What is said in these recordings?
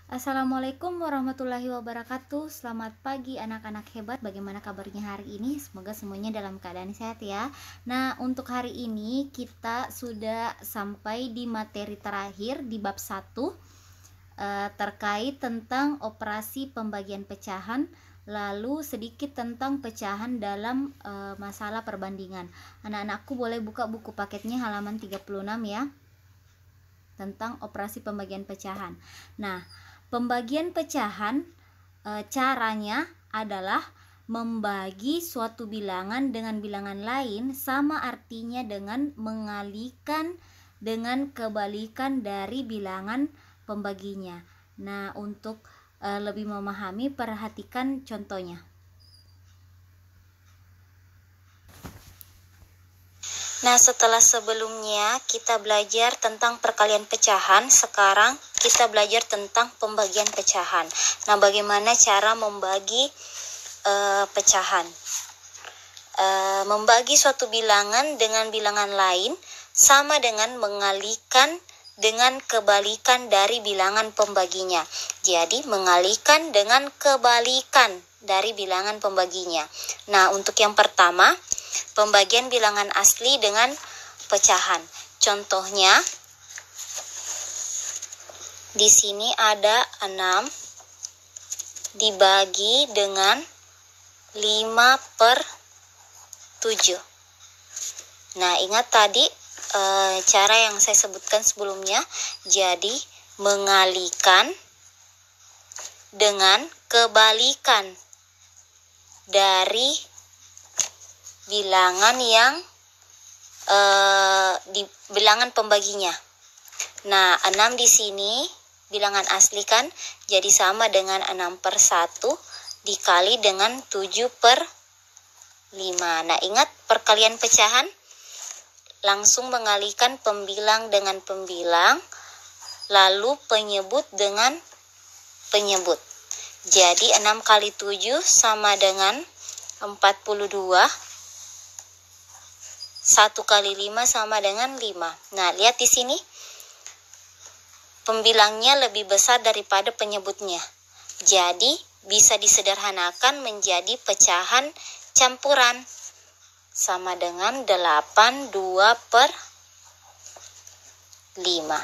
Assalamualaikum warahmatullahi wabarakatuh. Selamat pagi anak-anak hebat. Bagaimana kabarnya hari ini? Semoga semuanya dalam keadaan sehat ya. Nah, untuk hari ini kita sudah sampai di materi terakhir di bab 1 terkait tentang operasi pembagian pecahan, lalu sedikit tentang pecahan dalam masalah perbandingan. Anak-anakku boleh buka buku paketnya halaman 36 ya, tentang operasi pembagian pecahan. Nah, pembagian pecahan caranya adalah membagi suatu bilangan dengan bilangan lain sama artinya dengan mengalihkan dengan kebalikan dari bilangan pembaginya. Nah, untuk lebih memahami, perhatikan contohnya. Nah, setelah sebelumnya kita belajar tentang perkalian pecahan, sekarang kita belajar tentang pembagian pecahan. Nah, bagaimana cara membagi pecahan? Membagi suatu bilangan dengan bilangan lain sama dengan mengalihkan dengan kebalikan dari bilangan pembaginya. Jadi, mengalihkan dengan kebalikan dari bilangan pembaginya. Nah, untuk yang pertama, pembagian bilangan asli dengan pecahan. Contohnya, di sini ada 6 dibagi dengan 5/7. Nah, ingat tadi cara yang saya sebutkan sebelumnya. Jadi, mengalihkan dengan kebalikan dari bilangan yang di bilangan pembaginya. Nah, 6 di sini bilangan asli kan, jadi sama dengan 6/1 dikali dengan 7/5. Nah, ingat perkalian pecahan, langsung mengalihkan pembilang dengan pembilang, lalu penyebut dengan penyebut. Jadi 6 kali 7 sama dengan 42. 1 kali 5 sama dengan 5. Nah, lihat di sini. Pembilangnya lebih besar daripada penyebutnya. Jadi, bisa disederhanakan menjadi pecahan campuran. Sama dengan 8, 2/5.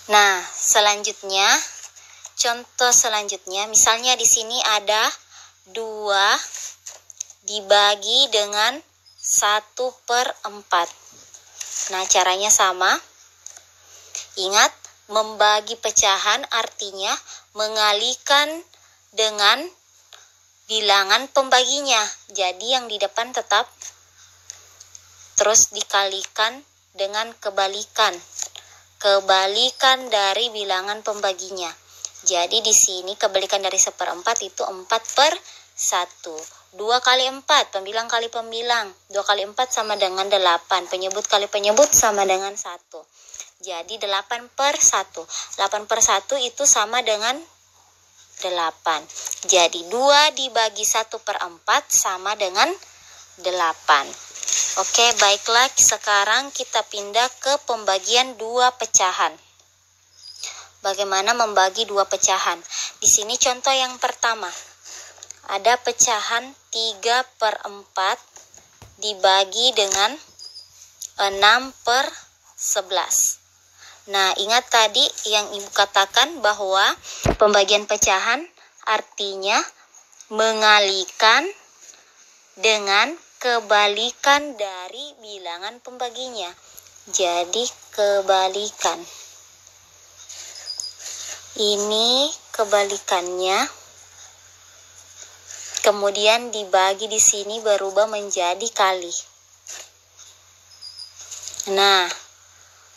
Nah, selanjutnya, contoh selanjutnya, misalnya di sini ada 2 dibagi dengan 1/4. Nah, caranya sama. Ingat, membagi pecahan artinya mengalihkan dengan bilangan pembaginya. Jadi yang di depan tetap, terus dikalikan dengan kebalikan. Kebalikan dari bilangan pembaginya. Jadi di sini kebalikan dari 1/4 itu 4/1. 2 kali 4, pembilang kali pembilang. 2 kali 4 sama dengan 8. Penyebut kali penyebut sama dengan 1. Jadi 8/1. 8/1 itu sama dengan 8. Jadi 2 dibagi 1/4 sama dengan 8. Oke, baiklah, sekarang kita pindah ke pembagian 2 pecahan. Bagaimana membagi 2 pecahan? Di sini contoh yang pertama. Ada pecahan 3/4 dibagi dengan 6/11. Nah, ingat tadi yang Ibu katakan bahwa pembagian pecahan artinya mengalihkan dengan kebalikan dari bilangan pembaginya. Jadi, kebalikan. Ini kebalikannya. Kemudian dibagi di sini berubah menjadi kali. Nah,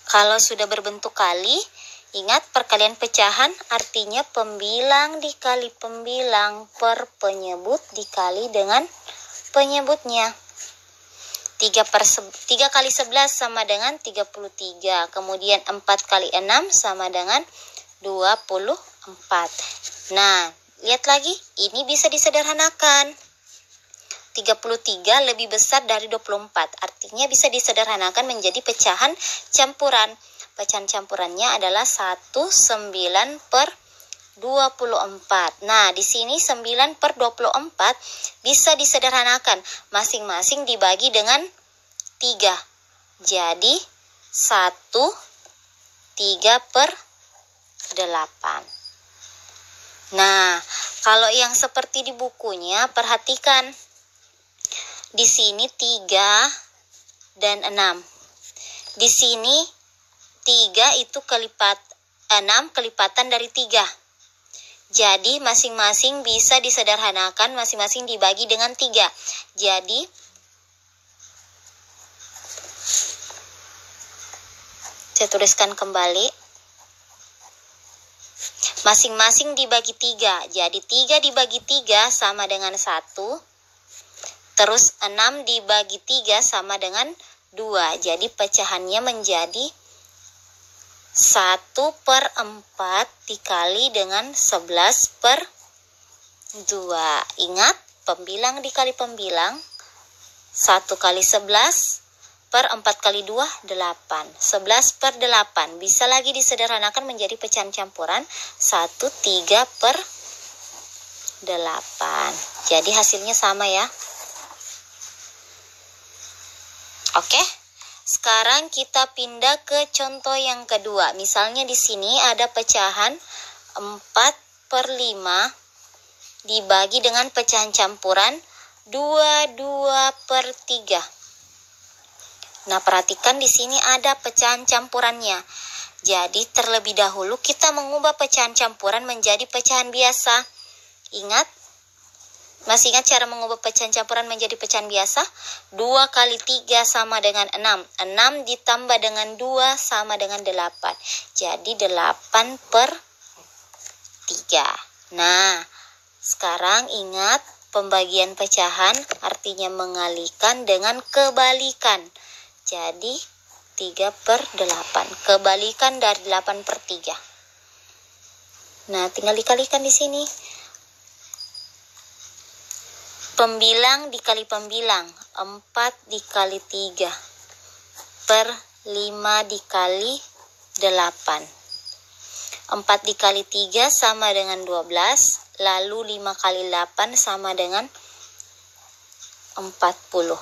kalau sudah berbentuk kali, ingat perkalian pecahan artinya pembilang dikali pembilang per penyebut dikali dengan penyebutnya. 3 kali 11 sama dengan 33. Kemudian 4 kali 6 sama dengan 24. Nah, lihat lagi, ini bisa disederhanakan. 33 lebih besar dari 24, artinya bisa disederhanakan menjadi pecahan campuran. pecahan campurannya adalah 19/24. Nah, di sini 9/24 bisa disederhanakan. Masing-masing dibagi dengan 3. Jadi 1/3/8. Nah, kalau yang seperti di bukunya, perhatikan. Di sini 3 dan 6. Di sini 3 itu 6 kelipatan dari 3. Jadi masing-masing bisa disederhanakan, masing-masing dibagi dengan 3. Jadi saya tuliskan kembali. Masing-masing dibagi 3. Jadi 3 dibagi 3 sama dengan 1. Terus 6 dibagi 3 sama dengan 2. Jadi pecahannya menjadi 1/4 dikali dengan 11/2. Ingat, pembilang dikali pembilang. 1 kali 11 per 4 kali 2, 8. 11/8. Bisa lagi disederhanakan menjadi pecahan campuran 1/3/8. Jadi hasilnya sama ya. Oke. Sekarang kita pindah ke contoh yang kedua. Misalnya di sini ada pecahan 4/5 dibagi dengan pecahan campuran 22/3. Nah, perhatikan di sini ada pecahan campurannya. Jadi terlebih dahulu kita mengubah pecahan campuran menjadi pecahan biasa. Ingat? Masih ingat cara mengubah pecahan campuran menjadi pecahan biasa? 2 kali 3 sama dengan 6. 6 ditambah dengan 2 sama dengan 8. Jadi 8/3. Nah, sekarang ingat pembagian pecahan artinya mengalihkan dengan kebalikan. Jadi 3/8. Kebalikan dari 8/3. Nah, tinggal dikalikan di sini. Pembilang dikali pembilang, 4 dikali 3 per 5 dikali 8. 4 dikali 3 sama dengan 12, lalu 5 kali 8 sama dengan 40.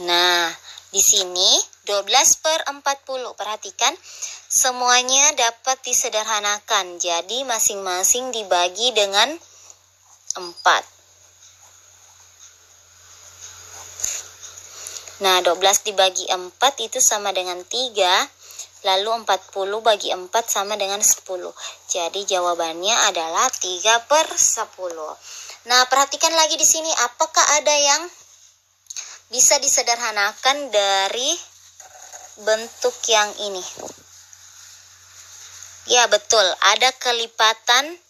Nah, di sini 12/40. Perhatikan, semuanya dapat disederhanakan. Jadi masing-masing dibagi dengan 4. Nah, 12 dibagi 4 itu sama dengan 3, lalu 40 bagi 4 sama dengan 10. Jadi jawabannya adalah 3/10. Nah, perhatikan lagi di sini, apakah ada yang bisa disederhanakan dari bentuk yang ini? Ya, betul, ada kelipatan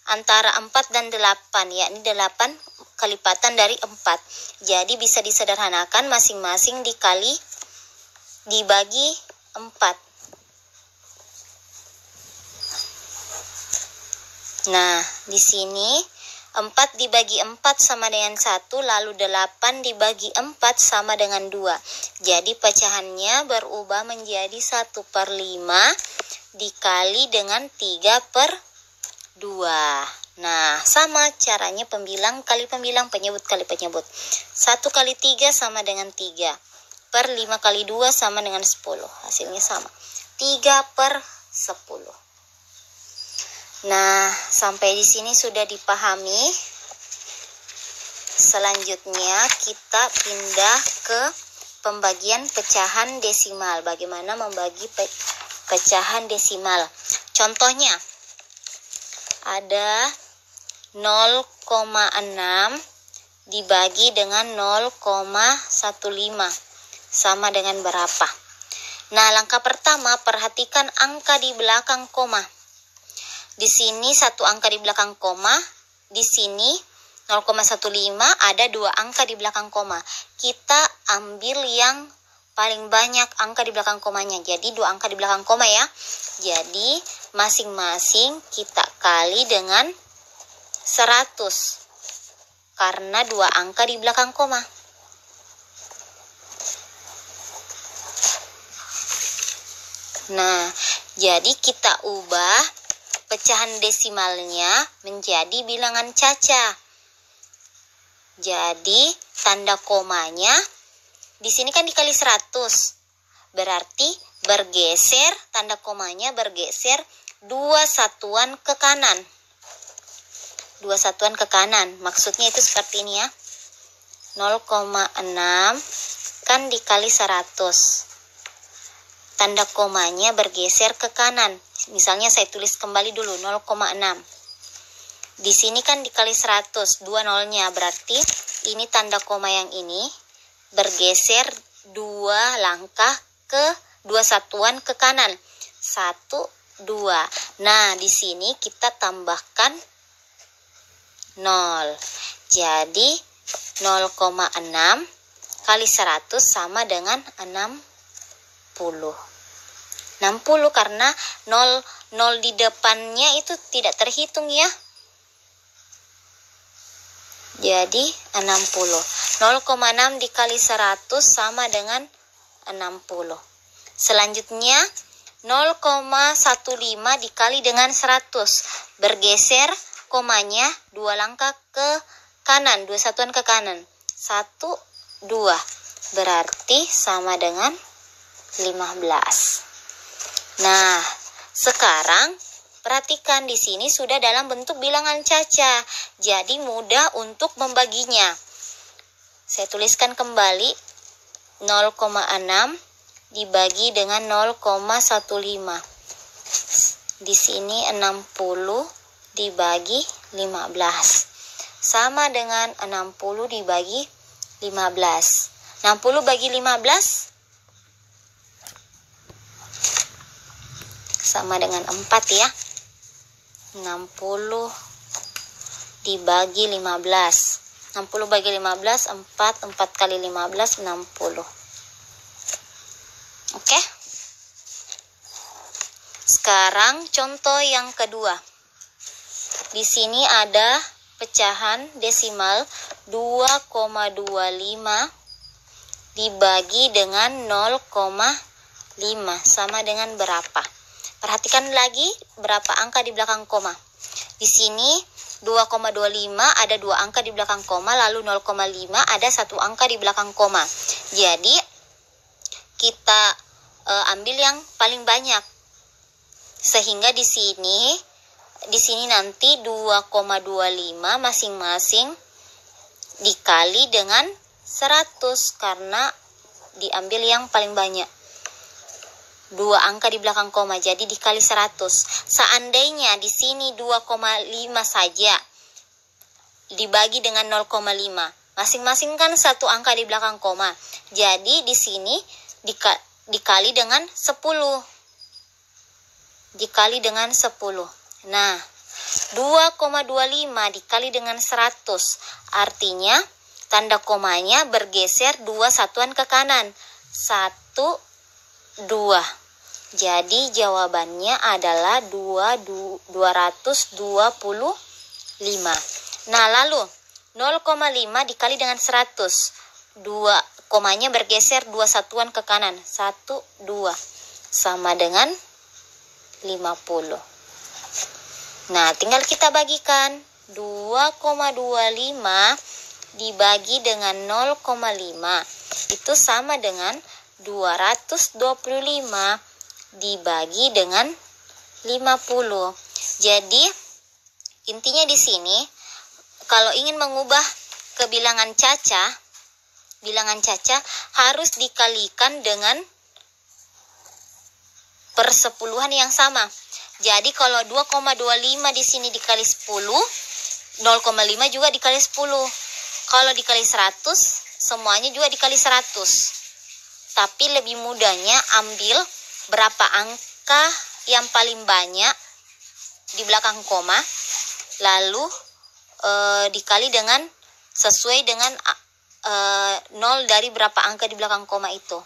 antara 4 dan 8, yakni 8 kelipatan dari 4. Jadi bisa disederhanakan masing-masing dibagi 4. Nah, di sini 4 dibagi 4 sama dengan 1, lalu 8 dibagi 4 sama dengan 2. Jadi pecahannya berubah menjadi 1/5 dikali dengan 3/2. Nah, sama caranya pembilang kali pembilang, penyebut kali penyebut. 1 kali 3 sama dengan 3. Per 5 kali 2 sama dengan 10. Hasilnya sama. 3/10. Nah, sampai di sini sudah dipahami. Selanjutnya kita pindah ke pembagian pecahan desimal. Bagaimana membagi pecahan desimal? Contohnya, ada 0,6 dibagi dengan 0,15 sama dengan berapa? Nah, langkah pertama perhatikan angka di belakang koma. Di sini satu angka di belakang koma, di sini 0,15 ada 2 angka di belakang koma. Kita ambil yang paling banyak angka di belakang komanya. Jadi 2 angka di belakang koma ya. Jadi masing-masing kita kali dengan 100 karena 2 angka di belakang koma. Nah, jadi kita ubah pecahan desimalnya menjadi bilangan caca. Jadi tanda komanya di sini kan dikali 100. Berarti bergeser, tanda komanya bergeser 2 satuan ke kanan. 2 satuan ke kanan. Maksudnya itu seperti ini ya. 0,6 kan dikali 100. Tanda komanya bergeser ke kanan. Misalnya saya tulis kembali dulu 0,6. Di sini kan dikali 100, 2 nolnya. Berarti ini tanda koma yang ini bergeser 2 langkah ke 2 satuan ke kanan. 1, 2. Nah, di sini kita tambahkan 0. Jadi 0,6 kali 100 sama dengan 60. 60 karena 0 di depannya itu tidak terhitung ya. Jadi 60. 0,6 dikali 100 sama dengan 60. Selanjutnya 0,15 dikali dengan 100. Bergeser komanya 2 langkah ke kanan, 2 satuan ke kanan. 1, 2. Berarti sama dengan 15. Nah, sekarang perhatikan di sini sudah dalam bentuk bilangan caca. Jadi mudah untuk membaginya. Saya tuliskan kembali 0,6 dibagi dengan 0,15. Di sini 60 dibagi 15. Sama dengan 60 dibagi 15. 60 bagi 15 sama dengan 4 ya. 60 dibagi 15. 60 bagi 15, 4. 4 kali 15, 60. Oke. Sekarang contoh yang kedua. Di sini ada pecahan desimal 2,25 dibagi dengan 0,5 sama dengan berapa? Perhatikan lagi berapa angka di belakang koma. Di sini 2,25 ada 2 angka di belakang koma, lalu 0,5 ada 1 angka di belakang koma. Jadi kita ambil yang paling banyak. Sehingga di sini nanti 2,25 masing-masing dikali dengan 100 karena diambil yang paling banyak. 2 angka di belakang koma, jadi dikali 100. Seandainya di sini 2,5 saja dibagi dengan 0,5, masing-masing kan 1 angka di belakang koma. Jadi di sini dikali dengan 10. Dikali dengan 10. Nah, 2,25 dikali dengan 100. Artinya tanda komanya bergeser 2 satuan ke kanan. 1, 2. Jadi jawabannya adalah 225. Nah, lalu 0,5 dikali dengan 100. 2 komanya bergeser 2 satuan ke kanan. 1, 2. Sama dengan 50. Nah, tinggal kita bagikan. 2,25 dibagi dengan 0,5 itu sama dengan 225 dibagi dengan 50. Jadi intinya di sini kalau ingin mengubah ke bilangan caca harus dikalikan dengan persepuluhan yang sama. Jadi kalau 2,25 di sini dikali 10, 0,5 juga dikali 10. Kalau dikali 100, semuanya juga dikali 100. Tapi lebih mudahnya ambil berapa angka yang paling banyak di belakang koma, lalu dikali dengan sesuai dengan 0 dari berapa angka di belakang koma itu.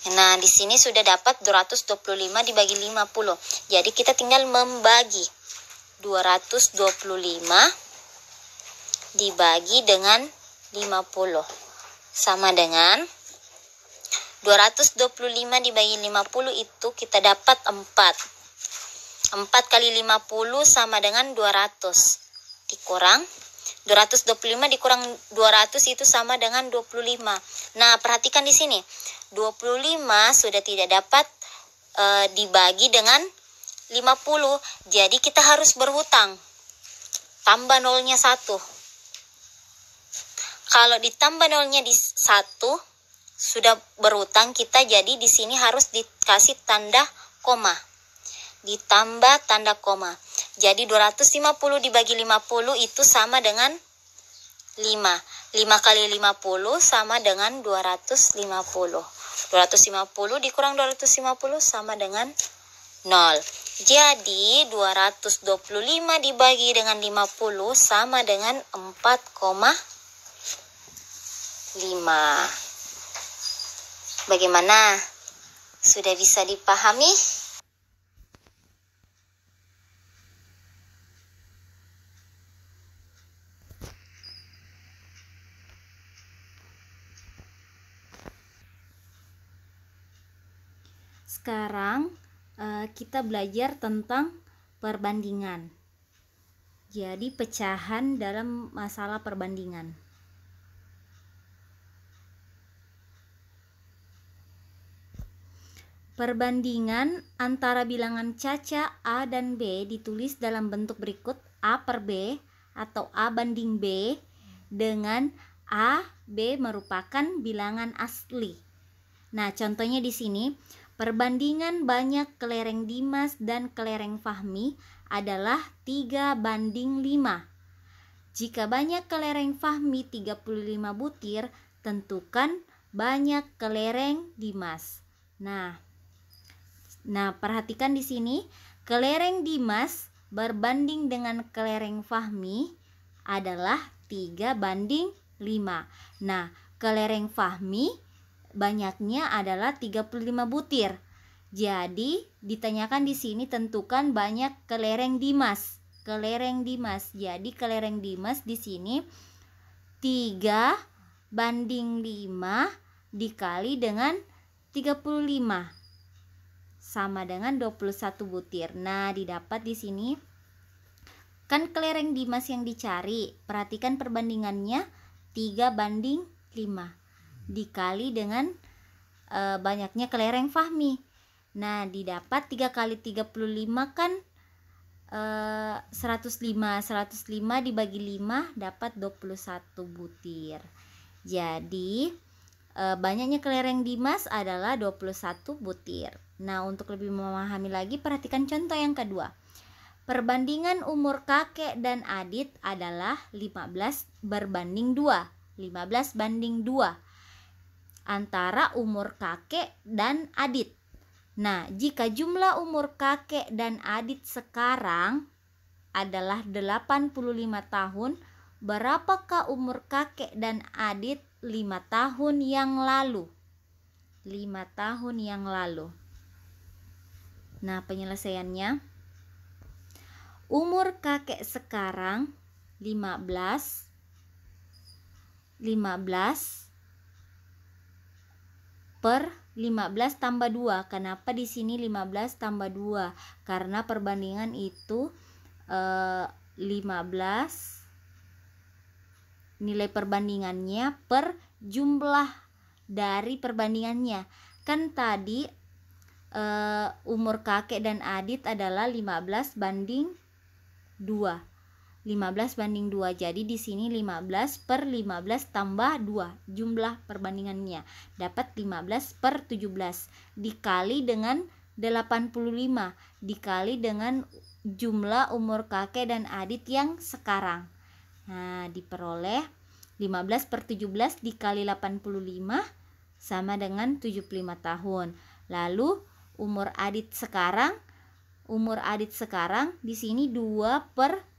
Nah, di sini sudah dapat 225 dibagi 50. Jadi kita tinggal membagi 225 dibagi dengan 50 sama dengan 225 dibagi 50 itu kita dapat 4. 4 kali 50 sama dengan 200. Dikurang 225 dikurang 200 itu sama dengan 25. Nah, perhatikan di sini. 25 sudah tidak dapat dibagi dengan 50. Jadi kita harus berhutang. Tambah nolnya 1. Kalau ditambah nolnya di 1 sudah berhutang kita, jadi di sini harus dikasih tanda koma. Ditambah tanda koma. Jadi 250 dibagi 50 itu sama dengan 5. 5 kali 50 sama dengan 250. 250 dikurang 250 sama dengan 0. Jadi 225 dibagi dengan 50 sama dengan 4,5. Bagaimana? Sudah bisa dipahami? Sekarang kita belajar tentang perbandingan. Jadi pecahan dalam masalah perbandingan. Perbandingan antara bilangan caca A dan B ditulis dalam bentuk berikut: A per B atau A banding B, dengan A, B merupakan bilangan asli. Nah, contohnya di sini, perbandingan banyak kelereng Dimas dan kelereng Fahmi adalah 3 banding 5. Jika banyak kelereng Fahmi 35 butir, tentukan banyak kelereng Dimas. Nah, perhatikan di sini, kelereng Dimas berbanding dengan kelereng Fahmi adalah 3 banding 5. Nah, kelereng Fahmi banyaknya adalah 35 butir. Jadi, ditanyakan di sini tentukan banyak kelereng Dimas. Kelereng Dimas. Jadi, kelereng Dimas di sini 3 banding 5 dikali dengan 35 sama dengan 21 butir. Nah, didapat di sini kan kelereng Dimas yang dicari. Perhatikan perbandingannya 3 banding 5 dikali dengan banyaknya kelereng Fahmi. Nah, didapat 3 kali 35 kan 105. 105 dibagi 5 dapat 21 butir. Jadi banyaknya kelereng Dimas adalah 21 butir. Nah, untuk lebih memahami lagi, perhatikan contoh yang kedua. Perbandingan umur kakek dan Adit adalah 15 berbanding 2. 15 banding 2 antara umur kakek dan Adit. Nah, jika jumlah umur kakek dan Adit sekarang adalah 85 tahun, berapakah umur kakek dan Adit 5 tahun yang lalu? 5 tahun yang lalu. Nah, penyelesaiannya, umur kakek sekarang 15 per 15 tambah 2. Kenapa di sini 15 tambah 2? Karena perbandingan itu 15 nilai perbandingannya per jumlah dari perbandingannya. Kan tadi umur kakek dan Adit adalah 15 banding 2. 15 banding 2. Jadi di sini 15 per 15 tambah 2 jumlah perbandingannya. Dapat 15 per 17 dikali dengan 85 dikali dengan jumlah umur kakek dan Adit yang sekarang. Nah, diperoleh 15 per 17 dikali 85 sama dengan 75 tahun. Lalu umur Adit sekarang di sini 2 per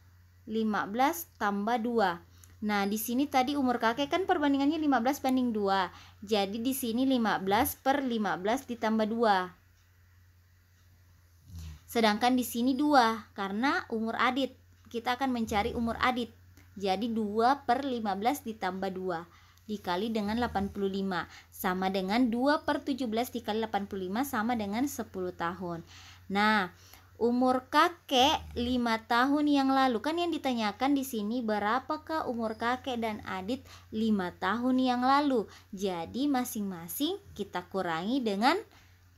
15 tambah 2. Nah, di sini tadi umur kakek kan perbandingannya 15 banding 2. Jadi di sini 15 per 15 ditambah 2. Sedangkan di sini 2 karena umur Adit. Kita akan mencari umur Adit. Jadi 2 per 15 ditambah 2. dikali dengan 85 sama dengan 2/17 dikali 85 sama dengan 10 tahun. Nah, umur kakek 5 tahun yang lalu, kan yang ditanyakan di sini berapakah umur kakek dan Adit 5 tahun yang lalu. Jadi masing-masing kita kurangi dengan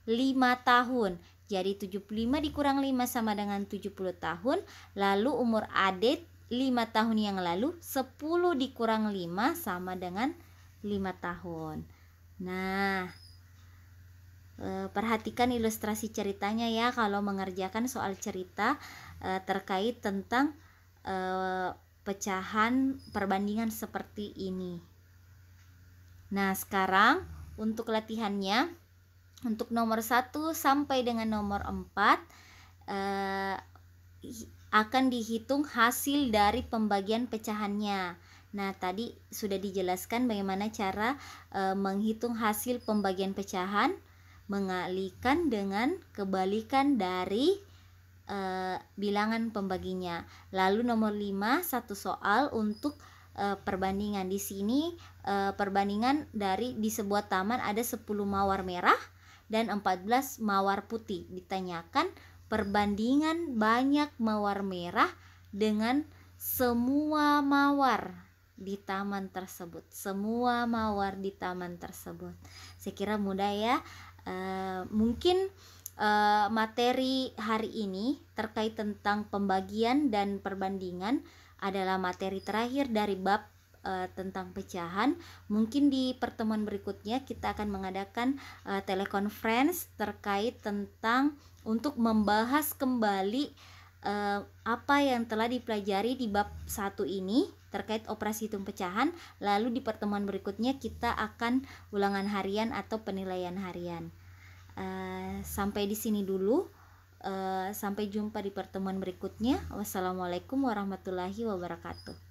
5 tahun. Jadi 75 dikurang 5 sama dengan 70 tahun. Lalu umur Adit 5 tahun yang lalu 10 dikurang 5 sama dengan 5 tahun. Nah, perhatikan ilustrasi ceritanya ya kalau mengerjakan soal cerita terkait tentang pecahan perbandingan seperti ini. Nah, sekarang untuk latihannya, untuk nomor 1 sampai dengan nomor 4 akan dihitung hasil dari pembagian pecahannya. Nah, tadi sudah dijelaskan bagaimana cara menghitung hasil pembagian pecahan, mengalihkan dengan kebalikan dari bilangan pembaginya. Lalu nomor 5, satu soal untuk perbandingan. Di sini perbandingan dari di sebuah taman ada 10 mawar merah dan 14 mawar putih. Ditanyakan perbandingan banyak mawar merah dengan semua mawar di taman tersebut. Semua mawar di taman tersebut. Saya kira mudah ya. Mungkin materi hari ini terkait tentang pembagian dan perbandingan adalah materi terakhir dari bab tentang pecahan. Mungkin di pertemuan berikutnya kita akan mengadakan telekonferensi terkait tentang untuk membahas kembali apa yang telah dipelajari di bab 1 ini terkait operasi hitung pecahan. Lalu di pertemuan berikutnya kita akan ulangan harian atau penilaian harian. Sampai di sini dulu. Sampai jumpa di pertemuan berikutnya. Wassalamualaikum warahmatullahi wabarakatuh.